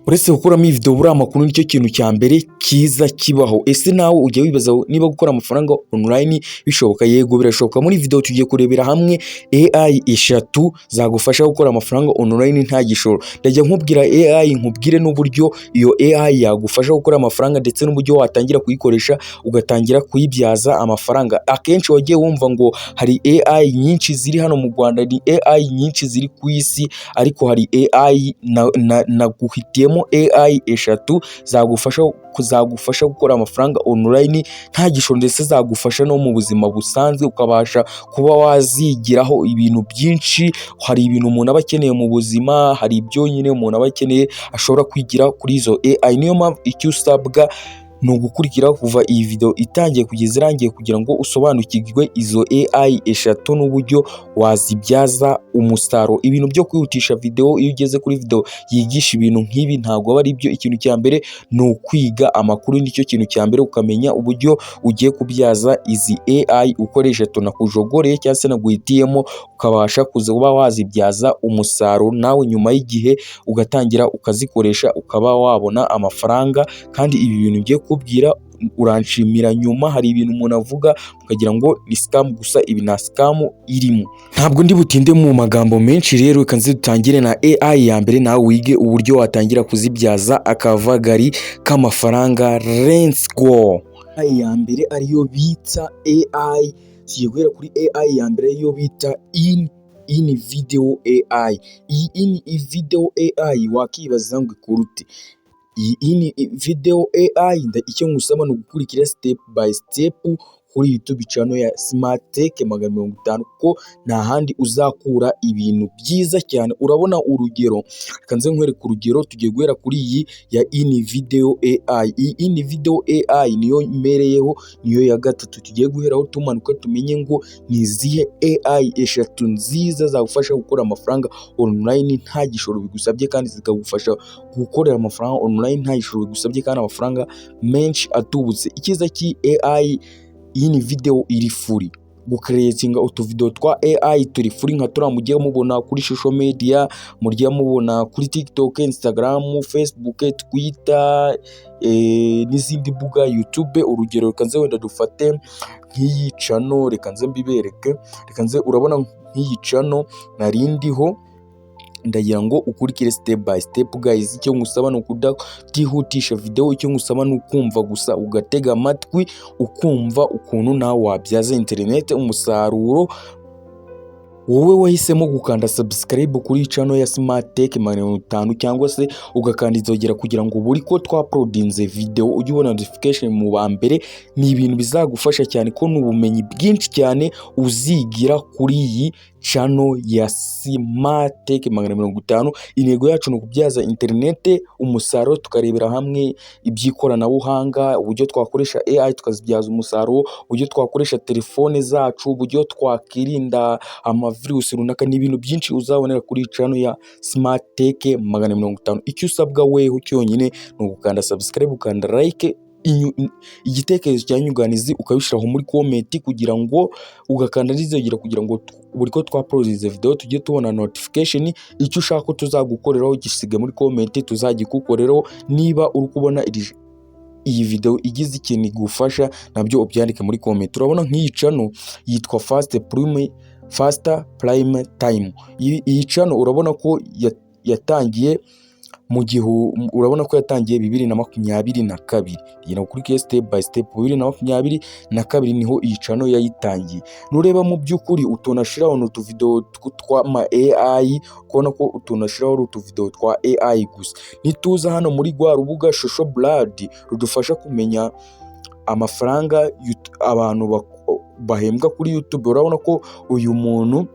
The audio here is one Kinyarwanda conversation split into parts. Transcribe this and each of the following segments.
uretse gukuramo iyi video buriya amakuru nicyo kintu cya mbere kiza kibaho. Ese nawe ujya wibaza niba gukora amafaranga online bishoboka? Yego birashoboka. Muri video tugiye kurebera hamwe AI eshatu zagufasha gukora amafaranga online nta gishoro. Ndajya nkubwira AI, nkubwire n'uburyo iyo AI yagufasha gukora amafaranga ndetse n'uburyo watangira kuyikoresha ugatangira kuyibyaza amafaranga. Akenshi wagiye wumva ngo hari AI nyinshi ziri hano mu Rwanda, ni AI nyinshi ziri ku isi, ariko hari AI naguhitiyemo AI eshatu zagufasha gukora amafaranga online nta gishoro, ndetse zagufasha no mu buzima busanzwe ukabasha kuba wazigiraho ibintu byinshi. Hari ibintu umuntu aba akeneye mu buzima, hari ibyo nyine umuntu aba akeneye ashobora kwigira kuri izo AI. Niyo mpamvu icyo usabwa ni ugukurikira kuva iyi video itangiye kugeza irangiye kugira ngo usobanukirwe izo AI eshatu n'uburyo wazibyaza umusaruro. Ibintu byo kwihutisha video, iyo ugeze kuri video yigisha ibintu nk'ibi ntabwo aba ari byo. Ikintu cya mbere ni ukwiga amakuru, nicyo kintu cya mbere, ukamenya uburyo ugiye kubyaza izi AI ukoresha tunakujogoreye cyangwa se naguhitiyemo, ukabasha kuba wazibyaza umusaruro nawe nyuma y'igihe ugatangira ukazikoresha ukaba wabona amafaranga. Kandi ibi bintu ugiye kubwira uranshimira nyuma. Hari ibintu umuntu avuga ukagira ngo ni scam, gusa ibi nta scam irimo. Ntabwo ndi butinde mu magambo menshi, rero reka nze dutangire na AI ya mbere, nawe wige uburyo watangira kuzibyaza akavagari k'amafaranga. Let's go. AI ya mbere ariyo bita AI, tugiye guhera kuri AI ya mbere yo bita in video AI. Iyi in video AI wakibaza ngo ikurute. Iyi video AI icyo ngusaba ni ugukurikira step by step kuri YouTube channel ya Smart Tech 50, kuko nta handi uzakura ibintu byiza cyane. Urabona urugero, reka nze nkwereke urugero. Tugiye guhera kuri iyi ya in video AI. Iyi in video AI niyo imereyeho, niyo ya gatatu tugiye guheraho tumanuka, tumenye ngo ni izihe AI eshatu nziza zagufasha gukora amafaranga online nta gishoro bigusabye, kandi zikagufasha gukorera amafaranga online nta gishoro bigusabye, kandi amafaranga menshi atubutse. Ikiza ki AI, iyi ni video iri free. Gucreatinga utu video twa AI turi free, nka tura mugiye mubona kuri social media, mugiye mubona kuri TikTok, Instagram, Facebook, Twitter, n'izindi mbuga, YouTube. Urugero reka nze wenda dufate nk'iyi channel, reka nze mbibereke. Reka nze, urabona nk'iyi channel narindiho, ndagira ngo ukurikire step by step guys. Icyo ngusaba ni ukutihutisha video, icyo ngusaba ni ukumva gusa, ugatega amatwi ukumva ukuntu nawe wabyaza internet umusaruro. Wowe wahisemo gukanda subscribe kuri channel ya Smart Tech 50, cyangwa se ugakanda izogera kugira ngo buri ko twauploadinze video ujye ubona notification mu ba mbere. Ni ibintu bizagufasha cyane, ko n'ubumenyi bwinshi cyane uzigira kuri iyi channel ya Smart Tech 50. Intego yacu ni ukubyaza internet umusaruro, tukarebera hamwe iby'ikoranabuhanga, uburyo twakoresha AI tukazibyaza umusaruro, uburyo twakoresha telefone zacu, uburyo twakirinda virus runaka. Ni ibintu byinshi uzabonera kuri channel ya Smart Tech 50. Icyo usabwa weho cyonyine ni ugukanda subscribe, ukanda like, igitekerezo cya nyunganizi ukabishiraho muri comment, kugira ngo ugakanda n'izogera kugira ngo buri ko twauploadize video tujye tubona notification. Icyo ushaka ko tuzagukoreraho gisiga muri comment, tuzagikukoreraho. Niba uri kubona iyi video igize ikintu igufasha, nabyo ubyandike muri comment. Urabona nk'iyi channel yitwa Faster Prime Time. Iyi channel urabona ko yatangiye mu gihe, urabona ko yatangiye 2022. Yina kuri step by step 2022 niho iyi channel yayitangiye. Nureba mu byukuri utonashiraho n'utu video twa ma AI, kubona ko utonashiraho utu video twa AI gusa. Nituza hano muri gwa rubuga Shosho Blood rudufasha kumenya amafaranga abantu bahembwa kuri YouTube. Urabona ko uyu muntu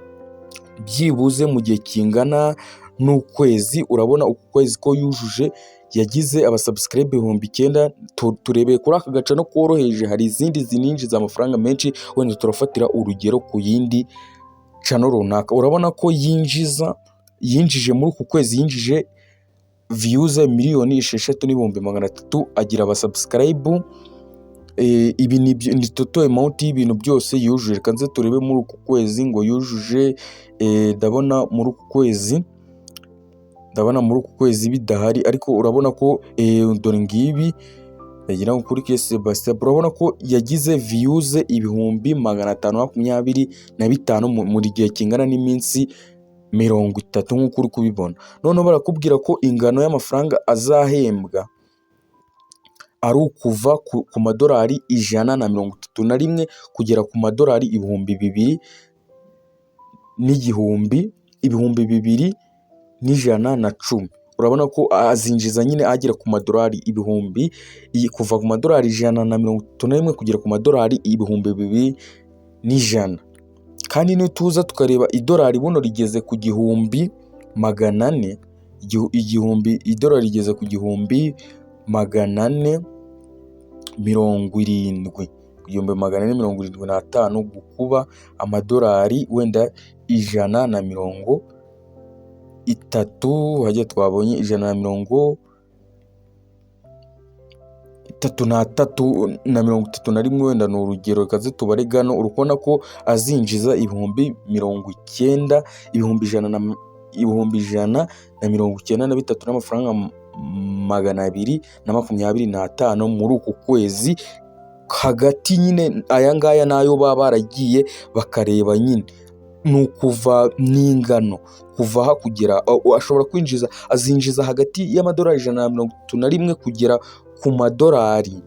byibuze mu gihe kingana n'ukwezi, urabona uku kwezi ko yujuje yagize abasubscribe 9,000. Turebeye kuri aka gaca no koroheje, hari izindi zininjiza amafaranga menshi, wenda turafatira urugero ku yindi channel runaka. Urabona ko yinjije muri uku kwezi, yinjije views 6,300,300, agira abasubscribe ibi ni total amount y'ibintu byose yujuje. Reka nze turebe muri uku kwezi ngo yujuje, ndabona muri uku kwezi ndabona muri uku kwezi bidahari, ariko urabona ko dore ngibi yagira ngo kuri K Sebastien urabona ko yagize views 525 muri gihe kingana n'iminsi 30 nk'uko uri kubibona. Noneho barakubwira ko ingano y'amafaranga azahembwa ari ukuva ku madolari 131 kugera ku madolari 2,000 n'ibihumbi 2,110. Urabona ko azinjiza nyine agera ku madolari ibihumbi, kuva ku madolari 131 kugera ku madolari 2,100. Kandi nituza tukareba idolari buno rigeze ku 1,400, idolari rigeze ku 1,475 gukuba amadolari wenda 130, hajya twabonye 133 wenda ni urugero, kaze tubare gano. Urukona ko azinjiza ibihumbi 90, ibihumbi 193 n'amafaranga 225 muri uku kwezi. Hagati nyine aya ngaya nayo baba baragiye bakareba nyine ni ukuva n'ingano kuva aha kugera, ashobora kwinjiza, azinjiza hagati y'amadolari 131 kugera ku madolari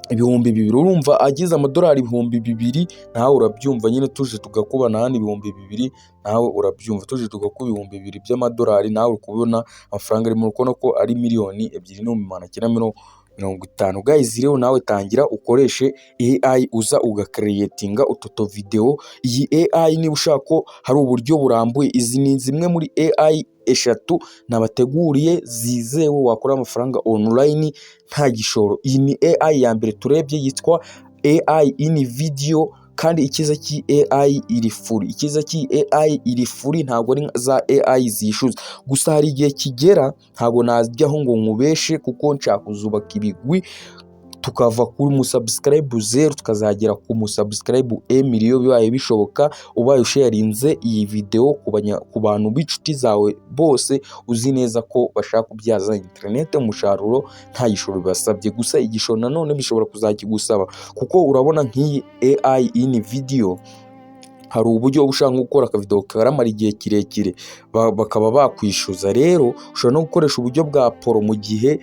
2,000. Urumva agize amadolari 2,000, nawe urabyumva nyine, tuje tugakuba nahani 2,000, nawe urabyumva, tuje tugakuba 2,000 by'amadolari, nawe uri kubona amafaranga arimo, urabona ko ari 2,250,000. Guys, rero nawe tangira ukoreshe AI uza ugakreatinga utoto video. Iyi AI niba ushaka ko hari uburyo burambuye, izi ni zimwe muri AI eshatu nabateguriye zizewe wakora amafaranga online nta gishoro. Iyi ni AI ya mbere turebye yitwa AI in video, kandi ikiza ki AI iri free. Ikiza ki AI iri free, ntabwo ari za AI zishuza. Gusa hari igihe kigera ntabwo najyaho ngo nkubeshe, kuko nshaka kuzubaka ibigwi tukava kuri musubscribe 0 tukazagera ku musubscribe 1,000,000 bibaye bishoboka, ubaye usharinze iyi video ku bantu b'inshuti zawe bose uzi neza ko bashaka kubyaza internet umusaruro nta gishoro basabye. Gusa igishoro nanone bishobora kuzakigusaba, kuko urabona nk'iyi AI in video hari uburyo ushaka gukora akavideo karamara igihe kirekire bakaba bakwishyuza. Rero ushobora no gukoresha uburyo bwa poro mu gihe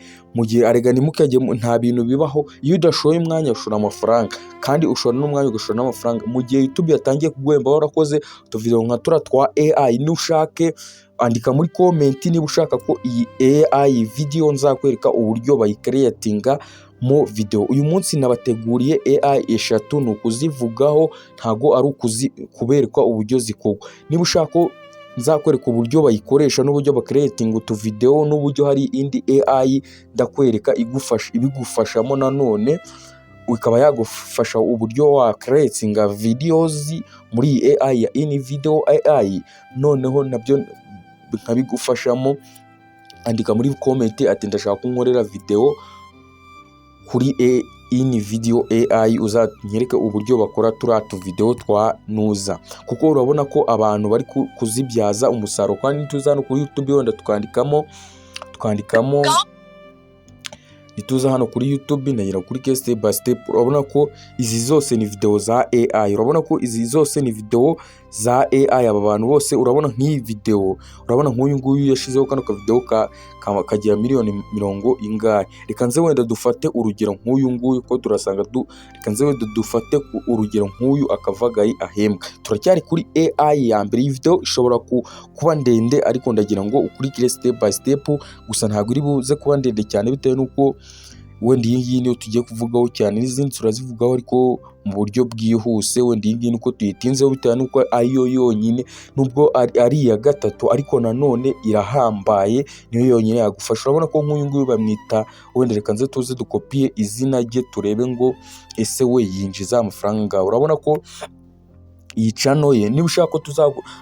arega nimukajye, nta bintu bibaho iyo udashoye umwanya ushora amafaranga, kandi ushora n'umwanya ugashora n'amafaranga. Mu gihe YouTube yatangiye kuguhemba warakoze utuvideo nka tura twa AI, ni ushake andika muri comment niba ushaka ko iyi AI video nzakwereka uburyo bayicreatinga mo video. Uyu munsi nabateguriye AI eshatu, ni ukuzivugaho, ntago ari kubereka uburyo zikorwa. Niba ushaka ko nzakwereka uburyo bayikoresha n'uburyo bakreating utu video, n'uburyo hari indi AI ndakwereka ibigufashamo nanone, ikaba yagufasha uburyo wa creating videos muri AI ya in video AI, noneho nabyo nkabigufashamo. Andika muri comment ati ndashaka kunkorera video kuri in video AI, uzanyereke uburyo bakora turatu video twa nuza, kuko urabona ko abantu bari kuzibyaza umusaruro. Kandi tuzano kuri YouTube wenda tukandikamo nituza hano kuri YouTube nagira kuri K Step by Step, urabona ko izi zose ni video za AI. Urabona ko izi zose ni video za AI. Aba bantu bose urabona nk'iyi video, urabona nk'uyu nguyu yashizeho kano ka video kagira miliyoni 100 Reka nze wenda dufate urugero nk'uyu nguyu ko turasanga reka nze wenda dufate urugero nk'uyu akavagayi ahembwa. Turacyari kuri AI ya mbere. Iyi video ishobora kuba ndende, ariko ndagira ngo ukurikire step by step, gusa ntabwo iri buze kuba ndende cyane bitewe nuko wenda iyi ngiyi niyo tugiye kuvugaho cyane, n'izindi turazivugaho ariko mu buryo bwihuse. Wenda iyi ngiyi nuko tuyitinzeho bitewe nuko ariyo yonyine, nubwo ari iya gatatu ariko nanone irahambaye, niyo yonyine yagufasha. Urabona ko nk'uyu nguyu bamwita, wenda reka nze tuze dukopiye izina rye turebe ngo ese we yinjiza amafaranga. Urabona ko iyi channel ye, niba ushaka ko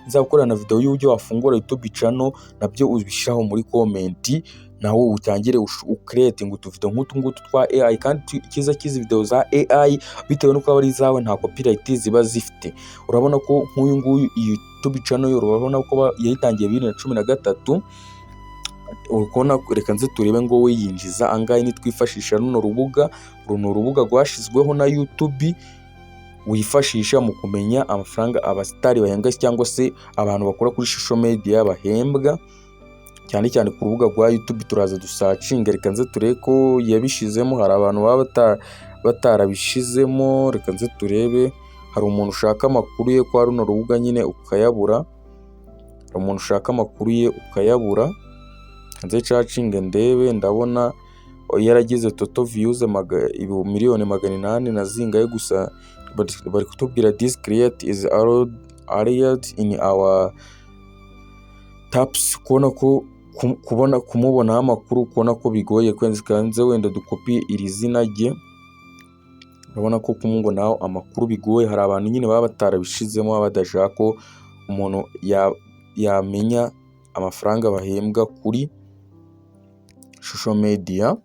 nzakorana video y'uburyo wafungura YouTube channel, nabyo ubishaho muri comment, nawe utangire ucreating utuvideo nk'utu twa AI. Kandi kiza kizi video za AI bitewe nuko ari zawe nta copyright ziba zifite. Urabona ko nk'uyu nguyu YouTube channel yo, urabona ko yayitangiye 2013 urabona, reka nze turebe ngo we yinjiza angahe nitwifashisha runo rubuga. Uru ni urubuga rwashyizweho na YouTube wifashisha mu kumenya amafaranga abasitari bahembwa cyangwa se abantu bakora kuri social media bahembwa, cyane cyane ku rubuga rwa YouTube. Turaza dusacinga, reka nze turebe ko yabishizemo. Hari abantu baba batarabishizemo, reka nze turebe. Hari umuntu ushaka amakuru ye kwa runo rubuga nyine ukayabura, hari umuntu ushaka amakuru ye ukayabura. Nze cacinga ndebe, ndabona yaragize total views miliyoni 800 na zingaye gusa. Bari kutubwira this create is already in our taps. Kubona ko kumubonaho amakuru, kubona ko bigoye. Kanze wenda dukopiye iri zina rye, urabona ko kumubonaho amakuru bigoye. Hari abantu nyine baba batarabishizemo, badashaka ko umuntu yamenya amafaranga bahembwa kuri social media.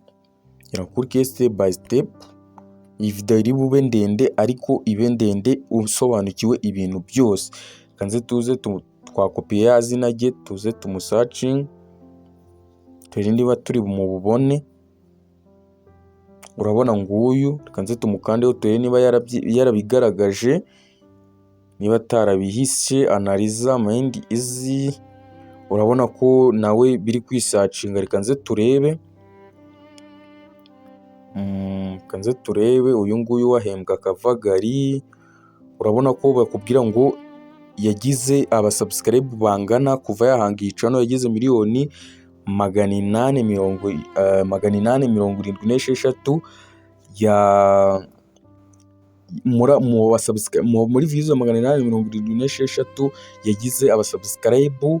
Kuri step by step. Iyi video iri bube ndende, ariko ibe ndende usobanukiwe ibintu byose. Kanze tuze twakopiye ya zina rye, tuze tumusearching turebe niba turi mu bubone. Urabona nguyu, kanze tumukandeho turebe niba yarabigaragaje, niba atarabihishe. Analiza mind easy, urabona ko nawe biri kwisearchinga. Reka nze turebe, kanze turebe uyu nguyu wahembwa akavagari. Urabona ko bakubwira ngo yagize abasubscribe bangana kuva yahanga iyi channel, yagize miliyoni 876 muri views 876 yagize abasubscribe,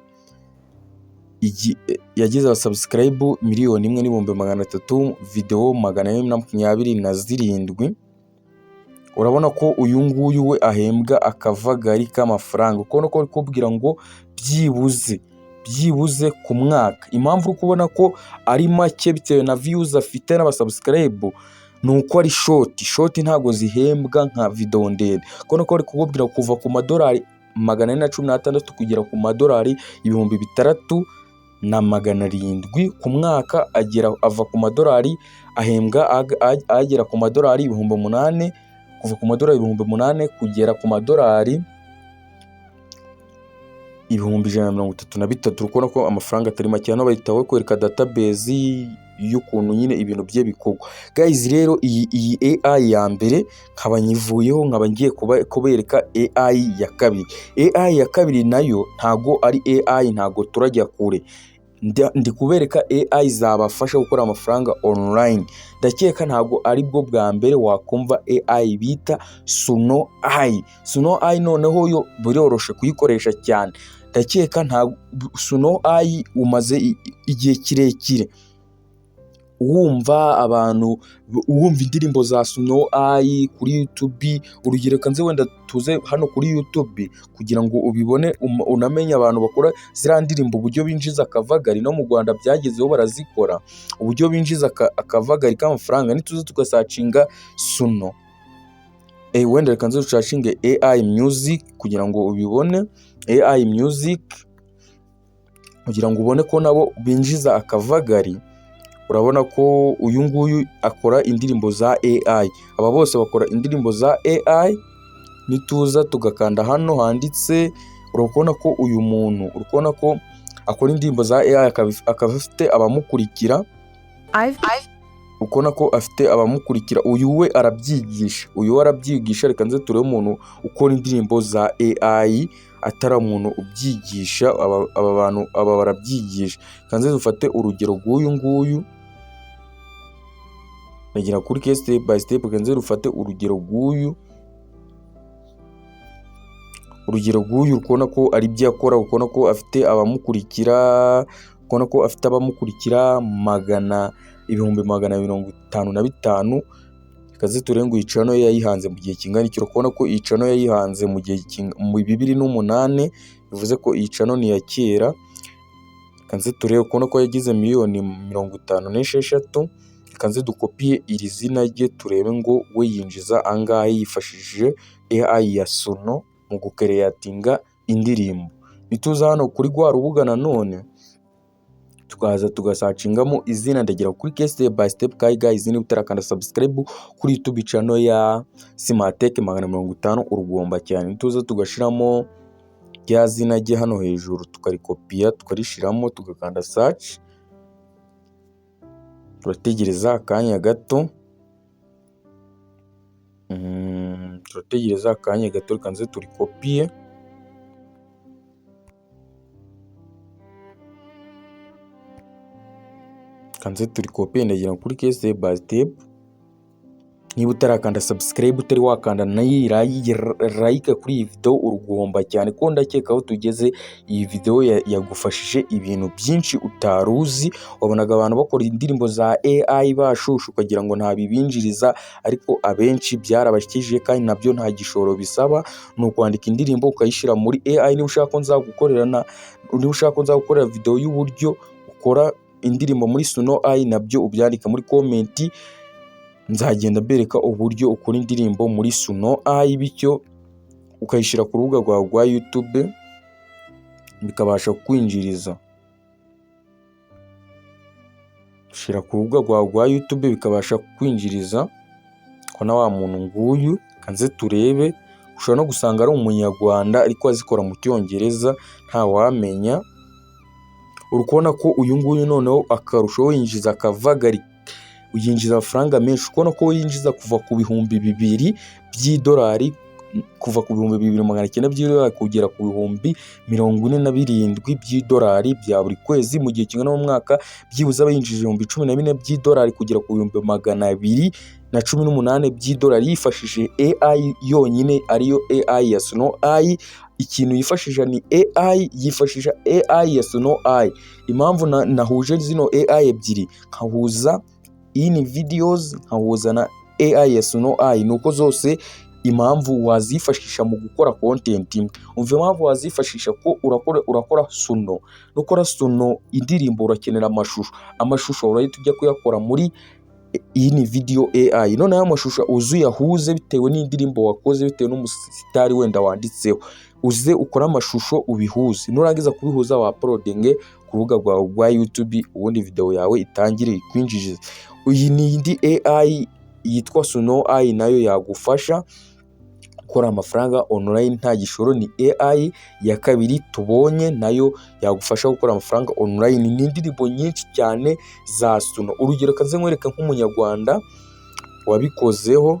yagize abasubscribe 1,300,000, video 427. Urabona ko uyu nguyu we ahembwa akavagari k'amafaranga. Ukabona ko kubwira ngo byibuze ku mwaka. Impamvu uri kubona ko ari make bitewe na views afite n'abasubscribe, nuko ari short ntago zihembwa nka video ndende. Ukabona ko ari kukubwira kuva ku madolari 416 kugera ku madolari 6,700 ku mwaka. Ava ku madolari ahembwa agera ku madolari 8,000, kuva ku madolari 8,000 kugera ku madolari 133. Urabona ko amafaranga atari make. Hano bahita kwereka database y'ukuntu nyine ibintu bye bikorwa. Guys, rero iyi AI ya mbere nkaba nyivuyeho, nkaba ngiye kubereka AI ya kabiri. AI ya kabiri nayo ntago ari AI, ntago turajya kure. Ndi kubereka AI zabafasha gukora amafaranga online. Ndakeka ntago ari bwo bwa mbere wakumva AI bita Suno AI. Suno AI noneho yo biroroshe kuyikoresha cyane. Ndakeka ntago Suno AI umaze igihe kirekire wumva indirimbo za Suno AI kuri YouTube. Urugero kanze wenda tuze hano kuri YouTube kugira ngo ubibone, unamenye abantu bakora zira ndirimbo uburyo binjiza akavagari. No mu Rwanda byagezeho barazikora, uburyo binjiza akavagari k'amafaranga. Nituze tugasacinga Suno wenda kanze dusacinge AI music kugira ngo ubibone. AI music kugira ngo ubone ko nabo binjiza akavagari. Urabona ko uyu nguyu akora indirimbo za AI. Aba bose bakora indirimbo za AI. Nituza tugakanda hano handitse, urabona ko uyu muntu, urabona ko akora indirimbo za AI, akaba afite abamukurikira. Ukona ko afite abamukurikira. Uyu we arabyigisha. Reka nze turebe umuntu ukora indirimbo za AI atari umuntu ubyigisha. Aba bantu barabyigisha. Kanze dufate urugero rw'uyu nguyu, nagira kuri step by step. Kanze dufate urugero rw'uyu, ukona ko ari byo akora. Ukona ko afite abamukurikira, ukona ko afite abamukurikira 255. Kaze turenga iyi channel yayihanze mu gihe kingana iki. Ukona ko iyi channel yayihanze mu gihe mu 2008, bivuze ko iyi channel ni ya kera. Kanze turebe, ukona ko yagize miliyoni 56. Kanze dukopiye iri zina rye turebe ngo we yinjiza angahe yifashishije AI ya Suno mu gukereatinga indirimbo. Nituza hano kuri rwa rubuga nanone, tukaza tugasacingamo izina, ndagera kuri ke step by step kai guys, niba utarakanda subscribe kuri YouTube channel ya Simatech 250 urugomba cyane. Tuza tugashiramo rya zina rye hano hejuru, tukarikopiya tukarishiramo, tugakanda search, turategereza akanya gato. Turategereza akanya gato, kanze turikopiye. Kanze turikopiye, ndagira kuri ke step by step. Niba utarakanda subscribe, utari wakanda nayi like kuri iyi video urugomba cyane, ko ndakeka aho tugeze iyi video yagufashije ibintu byinshi utaruzi. Wabonaga abantu bakora indirimbo za AI bashushu ukagira ngo nta bibinjiriza, ariko abenshi byarabashikije kandi nabyo nta gishoro bisaba. Ni ukwandika indirimbo ukayishira muri AI. Niba ushaka ko nzagukorera video y'uburyo ukora indirimbo muri Suno AI, nabyo ubyandika muri comment, nzagenda bereka uburyo ukora indirimbo muri Suno AI, bityo ukayishira ku rubuga rwawe rwa YouTube bikabasha kwinjiriza. Shira ku rubuga rwawe rwa YouTube bikabasha kwinjiriza. Ko na wa muntu nguyu kanze turebe, ushobora no gusanga ari umunyarwanda ariko azikora mu Cyongereza, nta wamenya. Urukubona ko uyu nguyu noneho akarusho yinjiza akavagari, uyinjiza amafaranga menshi. Ukubona ko yinjiza kuva ku bihumbi 2,000 by'idolari, kuva ku bihumbi 2,900 by'idolari kugera ku bihumbi 47 by'idolari bya buri kwezi, mu gihe kingana n'umwaka byibuze abayinjije ibihumbi 14 by'idolari kugera ku bihumbi 218 by'idolari, yifashishije AI yonyine, ariyo AI ya Suno AI. Ikintu yifashisha ni AI, yifashisha AI ya Suno AI. Impamvu nahuje zino AI ebyiri, nkahuza in videos nkahuza na AI ya Suno AI, nuko zose impamvu wazifashisha mu gukora content imwe. Umva impamvu wazifashisha ko urakora Suno. Nukora Suno indirimbo urakenera amashusho urahita ujya kuyakora muri in video AI. None aya mashusho uzuyahuze bitewe n'indirimbo wakoze, bitewe n'umusitari wenda wanditseho, uze ukora amashusho ubihuze. Nurangiza kubihuza wa uploadinge ku rubuga rwawe rwa YouTube, ubundi video yawe itangire ikwinjije. Iyi ni indi AI yitwa Suno AI, nayo yagufasha gukora amafaranga online nta gishoro. Ni AI ya kabiri tubonye, nayo yagufasha gukora amafaranga online. Ni indirimbo nyinshi cyane za Suno. Urugero kanze nkwereka nk'umunyarwanda wabikozeho,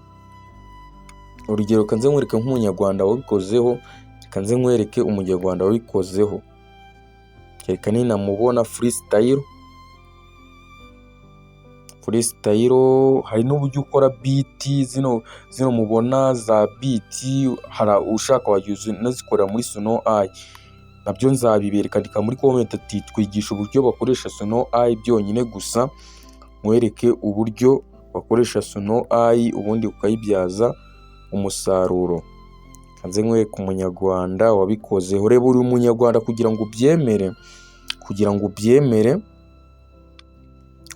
kanze nkwereke umunyarwanda wabikozeho. Reka ninamubona freestyle. Hari n'uburyo ukora beat, zino mubona za beat, ushaka wagiye nazikorera muri Suno AI, nabyo nzabibereka. Andika muri comment ati twigisha uburyo bakoresha Suno AI byonyine gusa, mwereke uburyo bakoresha Suno AI ubundi ukayibyaza umusaruro. Kanze nkwereke umunyarwanda wabikozeho. Reba uri umunyarwanda kugira ngo ubyemere.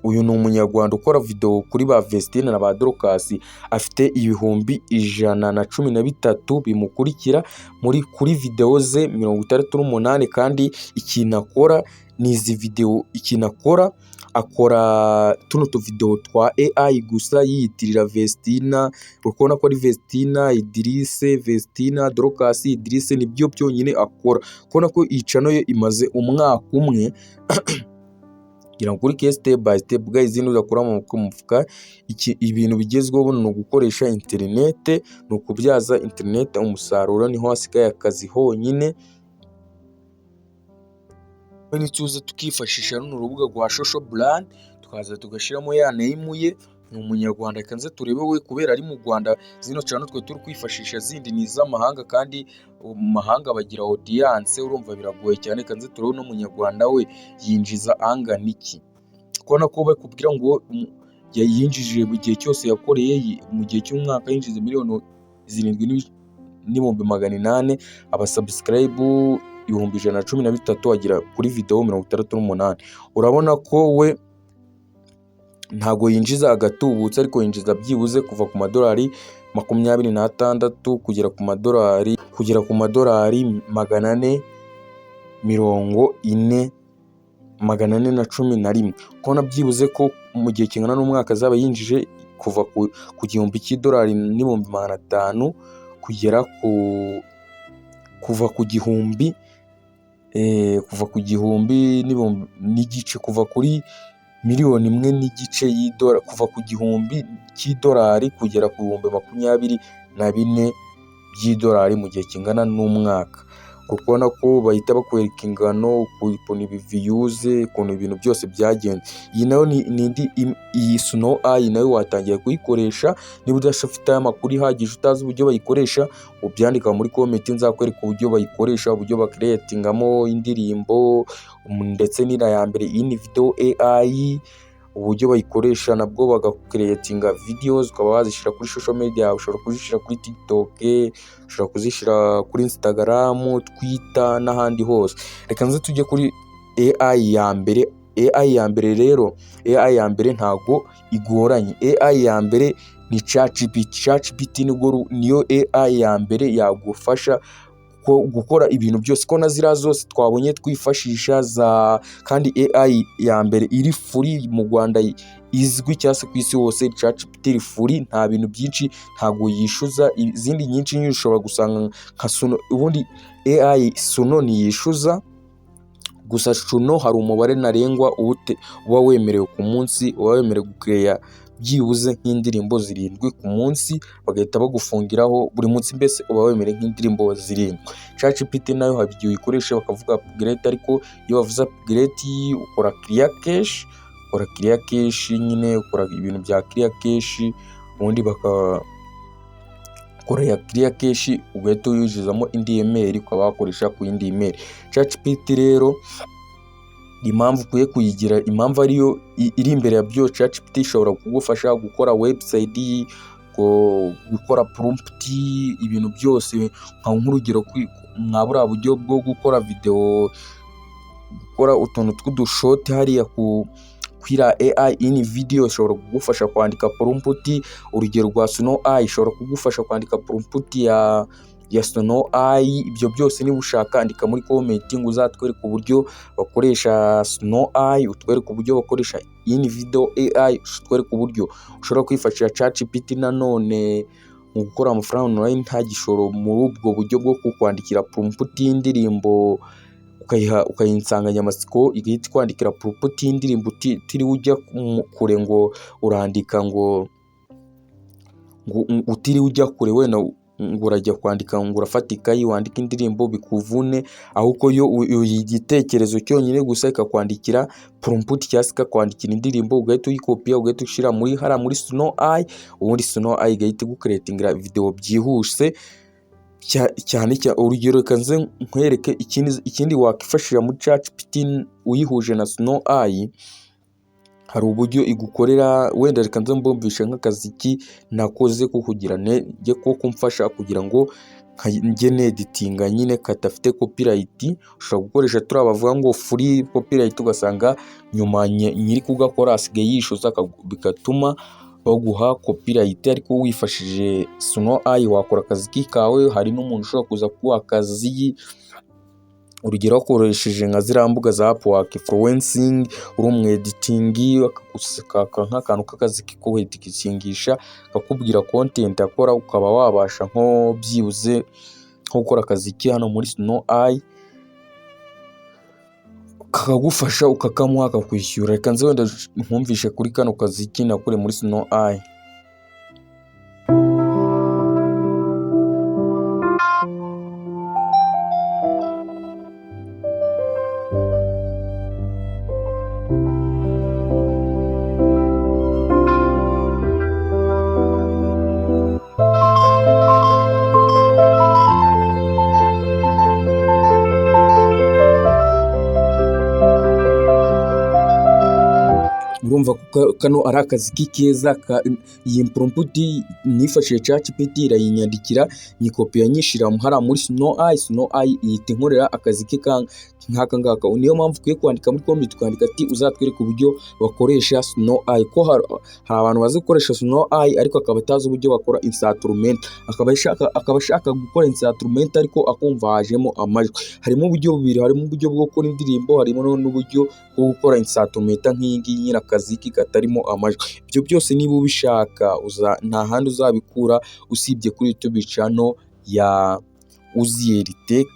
Uyu ni umunyarwanda ukora video kuri ba Vestine na ba Dorcas, afite ibihumbi 113 bimukurikira kuri video ze 68, kandi ikintu akora ni izi video. Akora tuno video twa AI gusa, yiyitirira Vestina. Ukabona ko ari Vestina Idrisse, Vestina Dorcas Idrisse, nibyo byonyine akora. Ukabona ko iyi channel ye imaze umwaka umwe. Gira kuri ke step by step guys, nuza kura mu mufuka. Ibintu bigezweho ni ugukoresha internet, ni ukubyaza internet umusaruro, niho hasigaye akazi honyine. Tuza tukifashisha runo rubuga rwa social brand, tukaza tugashiramo ya name ye. Ni umunyarwanda, kanze turebe we, kubera ari mu Rwanda zino channel twe turi kwifashisha zindi ni z'amahanga, kandi mu mahanga bagira audience, urumva biragoye cyane. Kanze turebe no munyarwanda we yinjiza angana iki. Kubona ko bakubwira ngo yinjije mu gihe cyose yakoreye, mu gihe cy'umwaka yinjiza miliyoni 7,800, abasubscribe 113 agira kuri video 68. Urabona ko we ntago yinjiza agatubutse, ariko yinjiza byibuze kuva ku madolari 26 kugera ku madolari 440 $411, ukabona byibuze ko mu gihe kingana n'umwaka azaba yinjije kuva ku gihumbi cy'idolari n'ibihumbi 500 kugera kuva ku gihumbi n'igice, kuva kuri miliyoni 1 n'igice y'idolari, kuva ku gihumbi cy'idolari kugera ku bihumbi 24 by'idolari mu gihe kingana n'umwaka. Ukabona ko bahita bakwereka ingano, ukuntu ibi viyuze, ukuntu ibintu byose byagenze. Iyi nayo iyi Snow Eye nayo watangiye kuyikoresha. Niba udafite amakuru ahagije, utazi uburyo bayikoresha, ubyandika muri comment, nzakwereka uburyo bayikoresha, uburyo bakreatingamo indirimbo ndetse n'ira ya mbere iyi ni video AI, uburyo bayikoresha nabwo bagakreatinga videos, ukaba wazishyira kuri social media, ushobora kuzishyira kuri TikTok, ushobora kuzishyira kuri Instagram, Twitter n'ahandi hose. Reka nze tujye kuri AI ya mbere. AI ya mbere rero, AI ya mbere ntago igoranye. AI ya mbere ni ChatGPT. Niyo AI ya mbere yagufasha gukora ibintu byose, ko na ziriya zose twabonye twifashisha kandi AI ya mbere iri free mu Rwanda izwi cyangwa se ku isi hose. ChatGPT iri free, nta bintu byinshi, ntago yishyuza. Izindi nyinshi ushobora gusanga nka Suno, ubundi AI Suno ntiyishyuza, gusa Suno hari umubare ntarengwa uba wemerewe ku munsi, uba wemerewe gukeya byibuze nk'indirimbo 7 ku munsi, bagahita bagufungiraho buri munsi, mbese uba wemerewe nk'indirimbo 7. ChatGPT nayo hari igihe uyikoresha bakavuga upgrade, ariko iyo bavuze upgrade ukora clear cache, nyine ukora ibintu bya clear cache, ubundi bakora ya clear cache ugahita uyujizamo indi email, ukaba wakoresha ku yindi email. ChatGPT rero impamvu ukwiye kuyigira, impamvu ariyo iri imbere ya byo, ChatGPT ishobora kugufasha gukora website, gukora prompt, ibintu byose. Nk'urugero nka buriya buryo bwo gukora video, gukora utuntu tw'udushoti hariya kwira AI in video, ishobora kugufasha kwandika prompt. Urugero rwa Snow Eye ishobora kugufasha kwandika prompt ya Snow Eye. Ibyo byose niba ushaka, andika muri comment ngo uzatwereke uburyo bakoresha Snow Eye, utwereke uburyo bakoresha in video AI, utwereke uburyo ushobora kwifashisha ChatGPT nanone mu gukora amafaranga online nta gishoro, muri ubwo buryo bwo kukwandikira prompt y'indirimbo, ukayiha insanganyamatsiko igahita kwandikira prompt y'indirimbo, utiriwe ujya kure ngo urandika ngo utiriwe ujya kure wenda ngo urajya kwandika ngo urafata ikayi wandika indirimbo bikuvune, ahubwo yo igitekerezo cyonyine gusa ikakwandikira prompt cyangwa se ikakwandikira indirimbo, ugahita uyikopiya, ugahita ushyira muri Snow Eye, ubundi Snow Eye igahita igukreatingira video byihuse cyane. Urugero reka nze nkwereke ikindi wakifashishira muri ChatGPT uyihuje na Snow Eye. Hari uburyo igukorera, wenda reka nze mbumvishe nk'akaziki nakoze ko kugira njye ko kumfasha kugira ngo njye neditinga nyine katafite copyright. Ushobora gukoresha bavuga ngo free copyright, ugasanga nyuma nyiri kugakora asigaye yishyuza, bigatuma baguha copyright. Ariko wifashishije Snow Eye wakora akaziki kawe. Hari n'umuntu ushobora kuza kuguha akazi, urugero wakoresheje nka ziriya mbuga za Upwork, influencing, uri editing, bakagusaka nk'akantu k'akazi ko editingisha, kakubwira content akora, ukaba wabasha nko byibuze nko gukora akazi hano muri Snow Eye, kakagufasha ukakamuha akakwishyura. Reka nze wenda nkumvishe kuri kano kazi nakore muri Snow Eye. Urumva ko kano ari akazi keza. Iyi prompt nifashishije ChatGPT irayinyandikira nyikopiya nyishira hariya muri Snow Eye ihita inkorera akazi ke nk'aka ngaka. Niyo mpamvu ukwiye kwandika muri comment ukandika ati uzatwereke uburyo bakoresha Snow Eye, ko hari abantu bazi gukoresha Snow Eye ariko akaba atazi uburyo bakora instrument, akaba ashaka gukora instrument ariko akumva hajemo amajwi. Harimo uburyo bubiri, harimo uburyo bwo gukora indirimbo, harimo n'uburyo bwo gukora instrument nk'iyi ngiyi nyine akazi katarimo amajwi. Ibyo byose niba ubishaka nta handi uzabikura usibye kuri YouTube channel ya Uzziel Tech.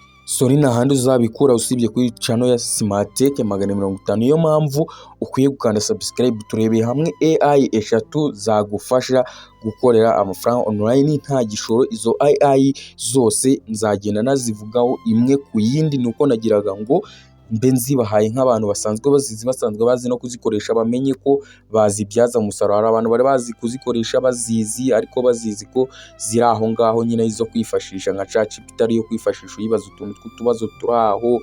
Nta handi uzabikura usibye kuri channel ya Smart Tech 250. Niyo mpamvu ukwiye gukanda subscribe. Turebeye hamwe AI eshatu zagufasha gukorera amafaranga online nta gishoro. Izo AI zose nzagenda nazivugaho imwe ku yindi, nuko nagiraga ngo mbe nzibahaye nk'abantu basanzwe bazi no kuzikoresha, bamenye ko bazibyaza umusaruro. Hari abantu bari bazi kuzikoresha bazizi, ariko bazizi ko ziri aho ngaho nyine izo kwifashisha nka ChatGPT ariyo kwifashisha uyibaza utuntu tw'utubazo turi aho,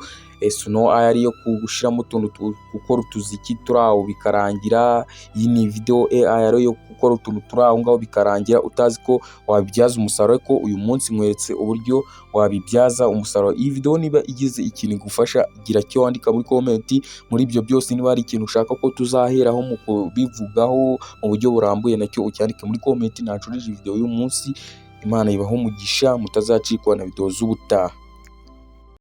Snow Eye ariyo gushyiramo utuntu gukora utuziki turi aho bikarangira. Iyi ni video AI ariyo gukora utuntu turi aho ngaho bikarangira utazi ko wabibyaza umusaruro. Ariko uyu munsi nkweretse uburyo wabibyaza umusaruro. Iyi video niba igize ikintu igufasha gira cyo wandika muri comment. Muri ibyo byose niba hari ikintu ushaka ko tuzaheraho mu kubivugaho mu buryo burambuye nacyo ucyandike muri comment. Nacurije video y'uyu munsi. Imana ibaho umugisha, mutazacikwa na video z'ubutaha.